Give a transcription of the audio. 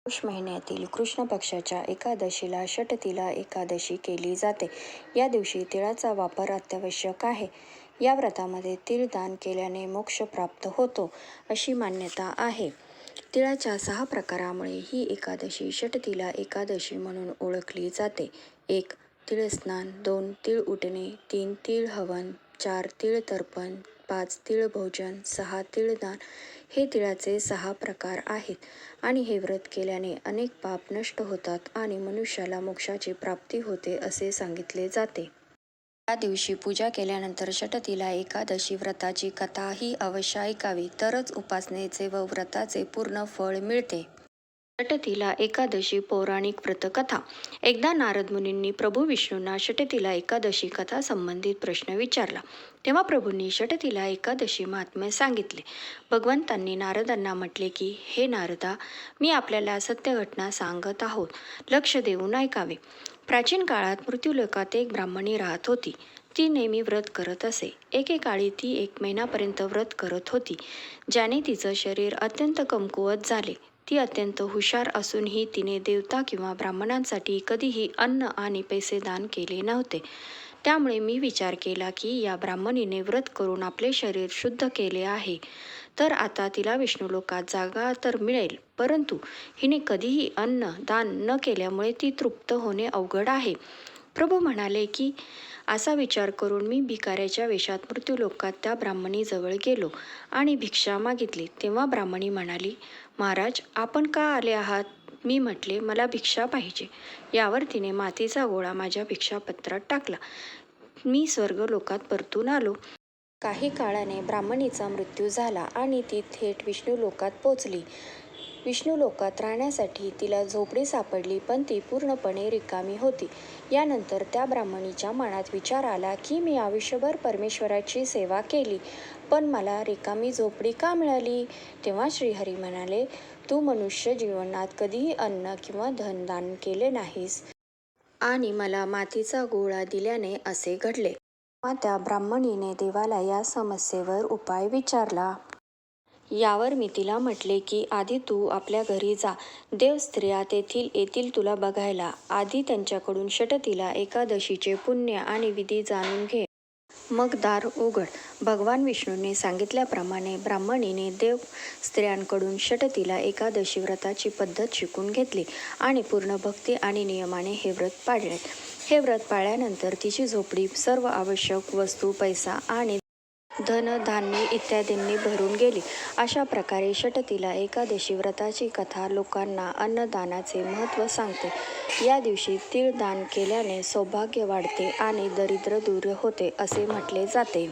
पौष महिन्यातील कृष्ण पक्षाच्या एकादशीला षटतिला एकादशी केली जाते. या दिवशी तिळाचा वापर अत्यावश्यक आहे. या व्रतामध्ये तीळ दान केल्याने मोक्ष प्राप्त होतो अशी मान्यता आहे. तिळाच्या 6 प्रकारामुळे ही एकादशी षटतिला एकादशी म्हणून ओळखली जाते. 1. तिळस्नान, 2. तीळ उटणे, 3. तीळ हवन, 4. तीळ तर्पण, 5. तीळ भोजन, 6. तीळदान हे तिळाचे 6 प्रकार आहेत आणि हे व्रत केल्याने अनेक पाप नष्ट होतात आणि मनुष्याला मोक्षाची प्राप्ती होते असे सांगितले जाते. या दिवशी पूजा केल्यानंतर षटतिला एकादशी व्रताची कथा ही अवश्य ऐकावी, तरच उपासनेचे व व्रताचे पूर्ण फळ मिळते. षटतिला एकादशी पौराणिक व्रतकथा. एकदा नारद मुनींनी प्रभू विष्णूंना षटतिला एकादशी कथा संबंधित प्रश्न विचारला. तेव्हा प्रभूंनी षटतिला एकादशी महात्म्य सांगितले. भगवंतांनी नारदांना म्हटले की, हे नारदा, मी आपल्याला सत्य घटना सांगत आहोत. लक्ष देऊन ऐकावे. प्राचीन काळात मृत्यूलोकात एक ब्राह्मणी राहत होती. ती नेहमी व्रत करत असे. एकेकाळी ती 1 महिन्यापर्यंत व्रत करत होती, ज्याने तिचं शरीर अत्यंत कमकुवत झाले. ती अत्यंत हुशार असूनही तिने देवता किंवा ब्राह्मणांसाठी कधीही अन्न आणि पैसे दान केले नव्हते. त्यामुळे मी विचार केला की या ब्राह्मणीने व्रत करून आपले शरीर शुद्ध केले आहे, तर आता तिला विष्णुलोकात जागा तर मिळेल, परंतु हिने कधीही अन्न दान न केल्यामुळे ती तृप्त होणे अवघड आहे. प्रभू म्हणाले की, असा विचार करून मी भिकाऱ्याच्या वेशात मृत्यूलोकात त्या ब्राह्मणीजवळ गेलो आणि भिक्षा मागितली. तेव्हा ब्राह्मणी म्हणाली, महाराज, आपण का आले आहात? मी म्हटले, मला भिक्षा पाहिजे. यावर तिने मातीचा गोळा माझ्या भिक्षापत्रात टाकला. मी स्वर्गलोकात परतून आलो. काही काळाने ब्राह्मणीचा मृत्यू झाला आणि ती थेट विष्णुलोकात पोचली. विष्णुलोकात राहण्यासाठी तिला झोपडी सापडली, पण ती पूर्णपणे रिकामी होती. यानंतर त्या ब्राह्मणीच्या मनात विचार आला की, मी आयुष्यभर परमेश्वराची सेवा केली, पण मला रिकामी झोपडी का मिळाली? तेव्हा श्रीहरी म्हणाले, तू मनुष्य जीवनात कधीही अन्न किंवा धन दान केले नाहीस आणि मला मातीचा गोळा दिल्याने असे घडले. तेव्हा त्या ब्राह्मणीने देवाला या समस्येवर उपाय विचारला. यावर मी तिला म्हटले की, आधी तू आपल्या घरी जा. देव स्त्रिया तेथील येतील तुला बघायला. आधी त्यांच्याकडून षटतिला एकादशीचे पुण्य आणि विधी जाणून घे, मग दार उघड. भगवान विष्णूंनी सांगितल्याप्रमाणे ब्राह्मणीने देव स्त्रियांकडून षटतिला एकादशी व्रताची पद्धत शिकून घेतली आणि पूर्ण भक्ती आणि नियमाने हे व्रत पाळले. हे व्रत पाळल्यानंतर तिची झोपडी सर्व आवश्यक वस्तू, पैसा आणि धन धान्य इत्यादींनी भरून गेली. अशा प्रकारे षटतिला एकादशी व्रताची कथा लोकांना अन्नदानाचे महत्त्व सांगते. या दिवशी तीळ दान केल्याने सौभाग्य वाढते आणि दरिद्र दूर होते असे म्हटले जाते.